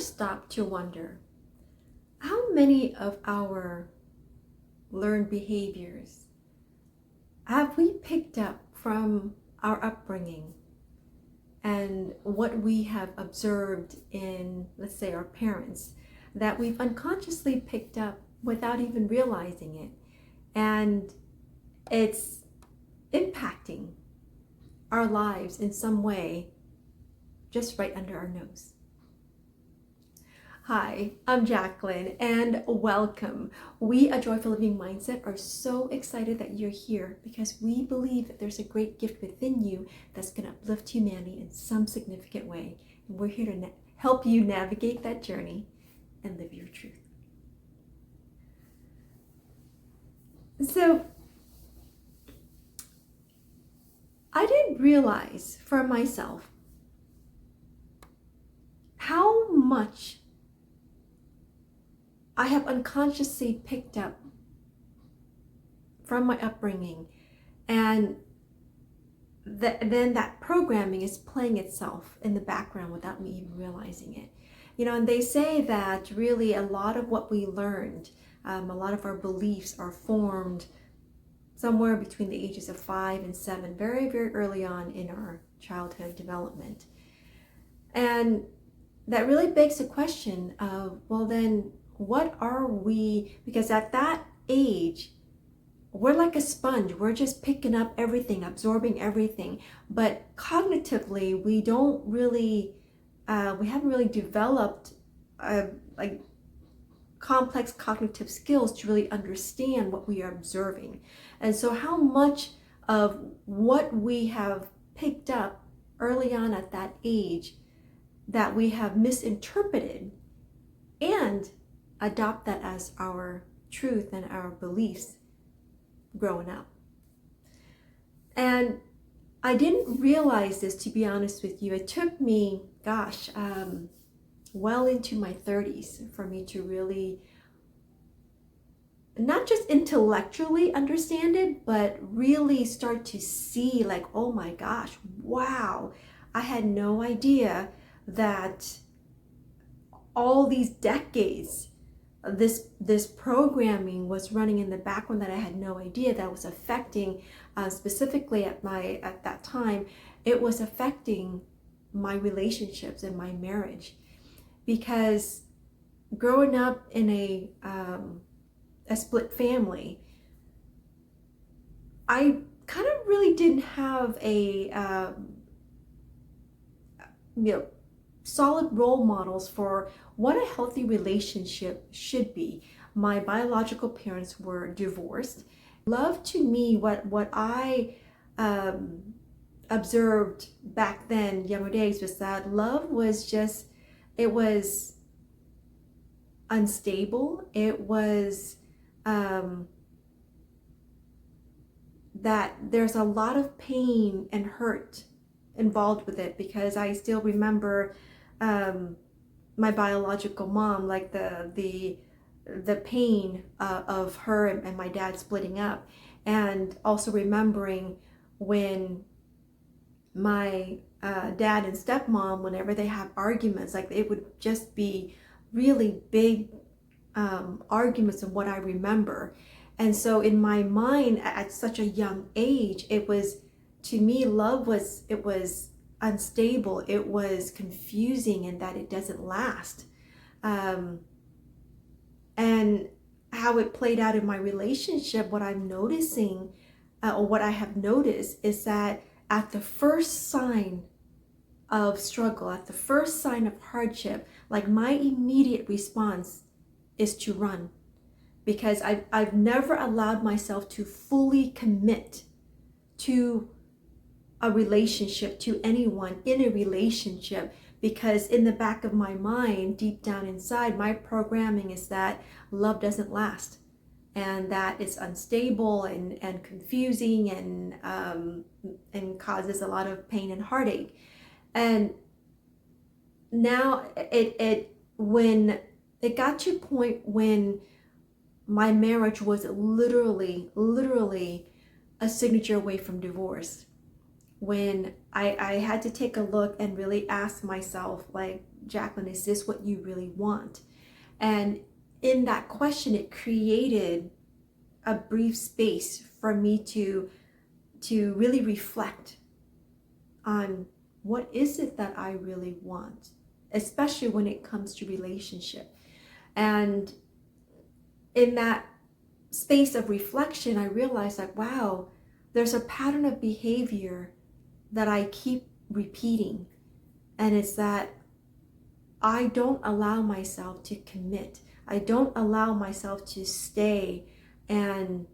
stop to wonder how many of our learned behaviors have we picked up from our upbringing and what we have observed in, let's say, our parents, that we've unconsciously picked up without even realizing it? And it's impacting our lives in some way just right under our nose. Hi, I'm Jacqueline and welcome. We at Joyful Living Mindset are so excited that you're here because we believe that there's a great gift within you that's going to uplift humanity in some significant way. And we're here to help you navigate that journey and live your truth. So, I didn't realize for myself how much I have unconsciously picked up from my upbringing, and then that programming is playing itself in the background without me even realizing it. And they say that really a lot of what we learned, a lot of our beliefs are formed somewhere between the ages of 5 and 7, very, very early on in our childhood development. And that really begs the question of, well, then what are we? Because at that age, we're like a sponge. We're just picking up everything, absorbing everything. But cognitively, we don't really, we haven't really developed like complex cognitive skills to really understand what we are observing. And so how much of what we have picked up early on at that age that we have misinterpreted and adopt that as our truth and our beliefs growing up. And I didn't realize this, to be honest with you. It took me, well into my 30s for me to really not just intellectually understand it, but really start to see like, oh my gosh, wow, I had no idea that all these decades this programming was running in the background that I had no idea that was affecting, specifically at that time, it was affecting my relationships and my marriage. Because growing up in a split family, I kind of really didn't have a solid role models for what a healthy relationship should be. My biological parents were divorced. Love, to me, what I observed back then, younger days, was that love was just, it was unstable. It was that there's a lot of pain and hurt involved with it, because I still remember my biological mom, like the pain of her and my dad splitting up, and also remembering when my dad and stepmom, whenever they have arguments, like it would just be really big arguments of what I remember. And so in my mind at such a young age, it was, to me, love was, it was unstable, it was confusing, and that it doesn't last. And how it played out in my relationship, what I'm noticing, or what I have noticed, is that at the first sign of struggle, at the first sign of hardship, like my immediate response is to run. Because I've never allowed myself to fully commit to a relationship, to anyone in a relationship, because in the back of my mind, deep down inside, my programming is that love doesn't last, and that it's unstable and confusing and causes a lot of pain and heartache. And now when it got to a point when my marriage was literally a signature away from divorce, when I had to take a look and really ask myself, like, Jacqueline, is this what you really want? And in that question, it created a brief space for me to really reflect on what is it that I really want, especially when it comes to relationship. And in that space of reflection, I realized like, wow, there's a pattern of behavior that I keep repeating. And it's that I don't allow myself to commit. I don't allow myself to stay and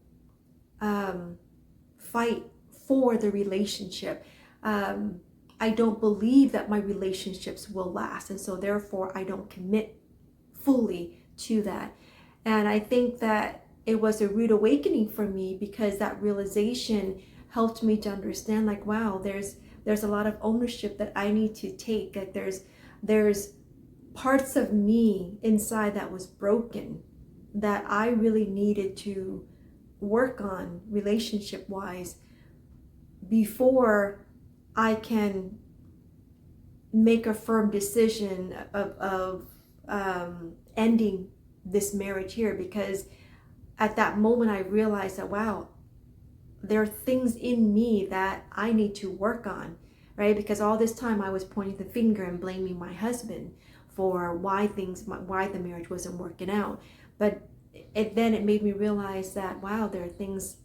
fight for the relationship. I don't believe that my relationships will last. And so therefore I don't commit fully to that. And I think that it was a rude awakening for me, because that realization helped me to understand like, wow, there's a lot of ownership that I need to take. Like there's parts of me inside that was broken that I really needed to work on relationship wise before I can make a firm decision of ending this marriage here. Because at that moment I realized that, wow, there are things in me that I need to work on, right? Because all this time I was pointing the finger and blaming my husband for why the marriage wasn't working out. But then it made me realize that, wow, there are things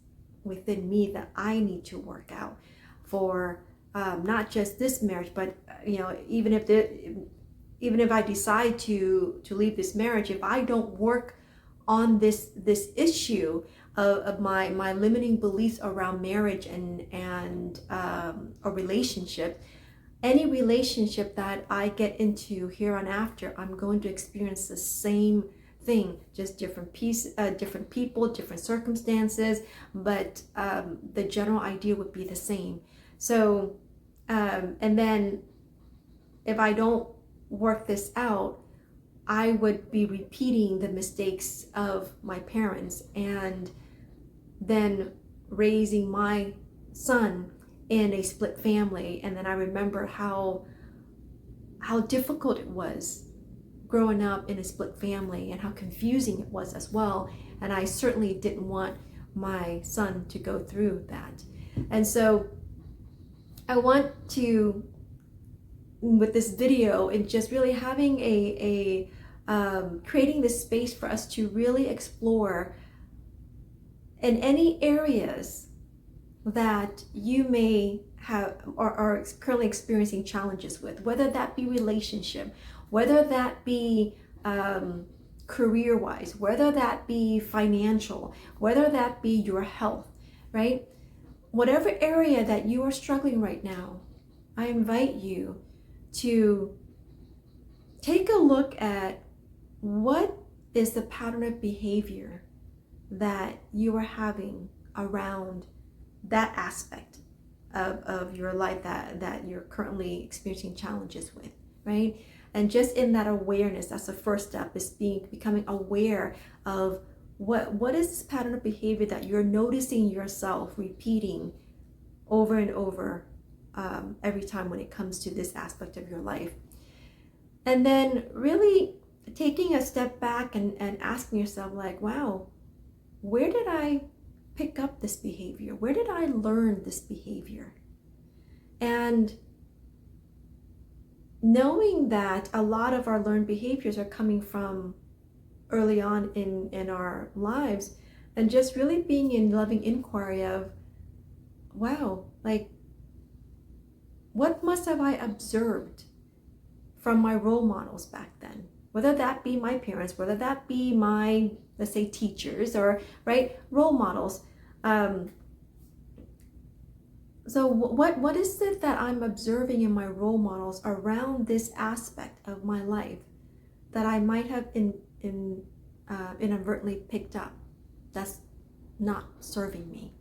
within me that I need to work out for not just this marriage, but even if I decide to leave this marriage, if I don't work on this issue of my limiting beliefs around marriage and a relationship, any relationship that I get into here on after, I'm going to experience the same thing, just different people, different circumstances, but the general idea would be the same. So, and then if I don't work this out, I would be repeating the mistakes of my parents and then raising my son in a split family. And then I remember how difficult it was growing up in a split family and how confusing it was as well. And I certainly didn't want my son to go through that. And so I want to, with this video, and just really having creating this space for us to really explore in any areas that you may have or are currently experiencing challenges with, whether that be relationship, whether that be career-wise, whether that be financial, whether that be your health, right? Whatever area that you are struggling right now, I invite you to take a look at what is the pattern of behavior that you are having around that aspect of your life that you're currently experiencing challenges with, right? And just in that awareness, that's the first step, is becoming aware of what is this pattern of behavior that you're noticing yourself repeating over and over every time when it comes to this aspect of your life. And then really taking a step back and asking yourself like, wow, where did I pick up this behavior? Where did I learn this behavior? And knowing that a lot of our learned behaviors are coming from early on in our lives, and just really being in loving inquiry of, wow, like, what must have I observed from my role models back then? Whether that be my parents, whether that be my, let's say, teachers, or, right, role models. So what is it that I'm observing in my role models around this aspect of my life that I might have inadvertently picked up that's not serving me,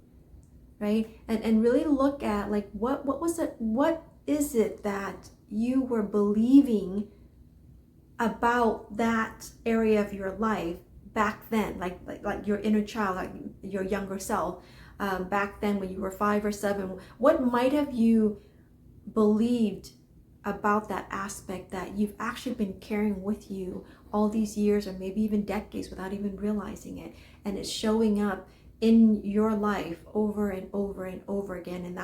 right? And really look at like, what was it? What is it that you were believing about that area of your life back then, like your inner child, like your younger self, back then when you were 5 or 7? What might have you believed about that aspect that you've actually been carrying with you all these years or maybe even decades without even realizing it, and it's showing up in your life over and over and over again. And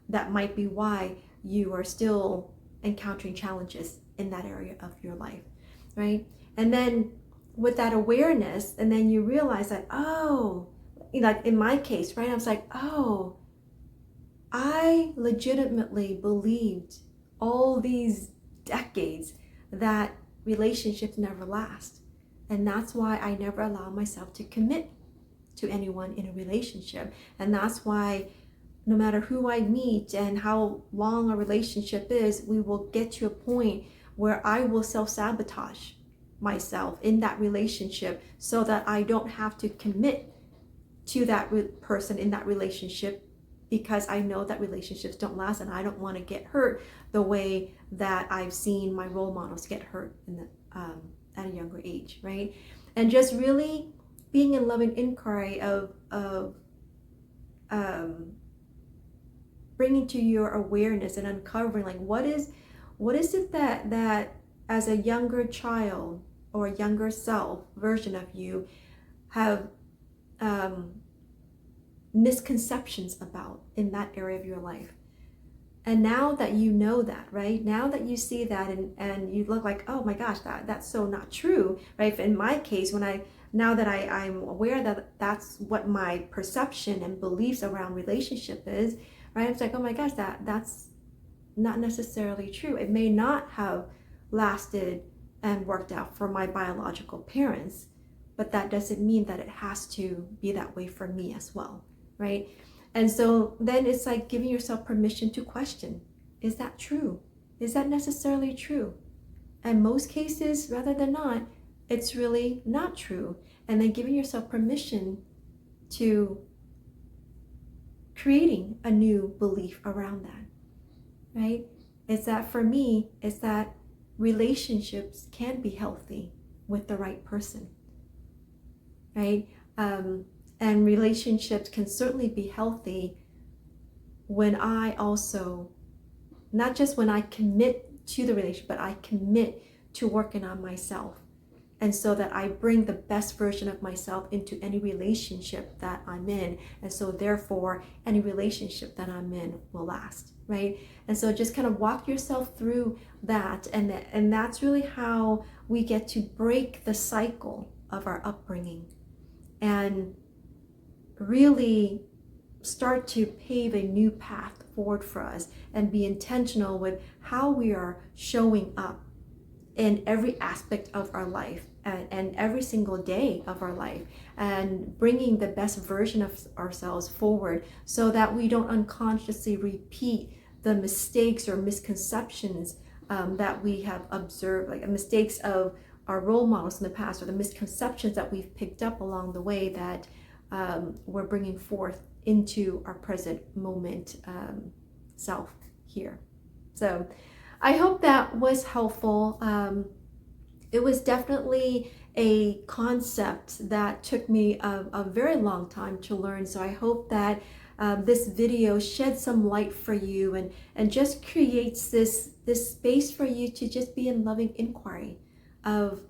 that might be why you are still encountering challenges in that area of your life, right? And then with that awareness, and then you realize that, oh, like in my case, right, I was like, oh, I legitimately believed all these decades that relationships never last. And that's why I never allow myself to commit to anyone in a relationship. And that's why no matter who I meet and how long a relationship is, we will get to a point where I will self-sabotage myself in that relationship so that I don't have to commit to that person in that relationship, because I know that relationships don't last and I don't want to get hurt the way that I've seen my role models get hurt at a younger age, right? And just really being in loving inquiry of bringing to your awareness and uncovering, like, what is it that as a younger child or a younger self version of you have misconceptions about in that area of your life. And now that you know that, right? Now that you see that and you look like, oh my gosh, that's so not true, right? In my case, now that I'm aware that that's what my perception and beliefs around relationship is, right? It's like, oh my gosh, that's not necessarily true. It may not have lasted and worked out for my biological parents, but that doesn't mean that it has to be that way for me as well, right? And so then it's like giving yourself permission to question, is that true? Is that necessarily true? And most cases, rather than not, it's really not true. And then giving yourself permission to creating a new belief around that, right? It's that for me, it's that relationships can be healthy with the right person, right? And relationships can certainly be healthy when I also, not just when I commit to the relationship, but I commit to working on myself. And so that I bring the best version of myself into any relationship that I'm in. And so therefore, any relationship that I'm in will last, right? And so just kind of walk yourself through that. And that's really how we get to break the cycle of our upbringing and really start to pave a new path forward for us and be intentional with how we are showing up in every aspect of our life and every single day of our life, and bringing the best version of ourselves forward so that we don't unconsciously repeat the mistakes or misconceptions that we have observed, like mistakes of our role models in the past, or the misconceptions that we've picked up along the way that we're bringing forth into our present moment self here. So I hope that was helpful. It was definitely a concept that took me a very long time to learn. So I hope that this video sheds some light for you and just creates this space for you to just be in loving inquiry of,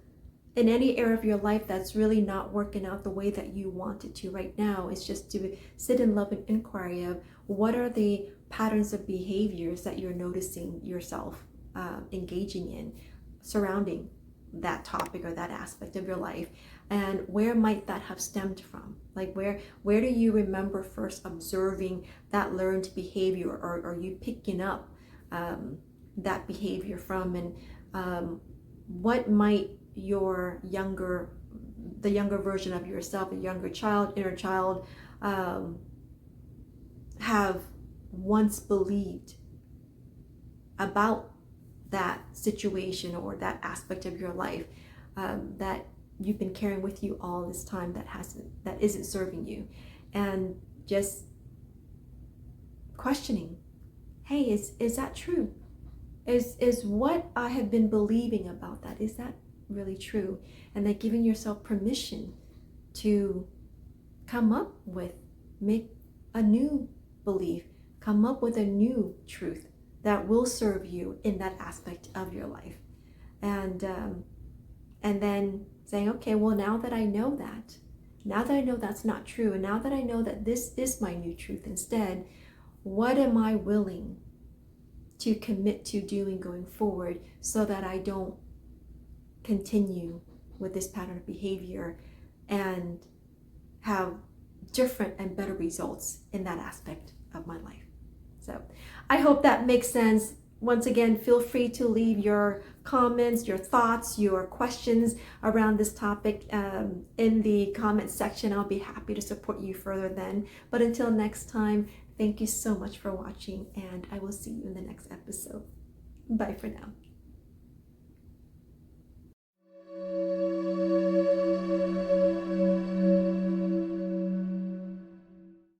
in any area of your life that's really not working out the way that you want it to right now. It's just to sit in loving inquiry of what are the patterns of behaviors that you're noticing yourself engaging in surrounding that topic or that aspect of your life, and where might that have stemmed from? Like where do you remember first observing that learned behavior, or are you picking up that behavior from, and what might the younger version of yourself, a younger child, inner child, have once believed about that situation or that aspect of your life that you've been carrying with you all this time that isn't serving you, and just questioning, hey, is that true? Is what I have been believing about that, is that really true? And then giving yourself permission to make a new belief, come up with a new truth that will serve you in that aspect of your life. And then saying, okay, well, now that I know that, now that I know that's not true, and now that I know that this is my new truth instead, what am I willing to commit to doing going forward so that I don't continue with this pattern of behavior and have different and better results in that aspect of my life. So I hope that makes sense. Once again, feel free to leave your comments, your thoughts, your questions around this topic in the comments section. I'll be happy to support you further then. But until next time, thank you so much for watching, and I will see you in the next episode. Bye for now.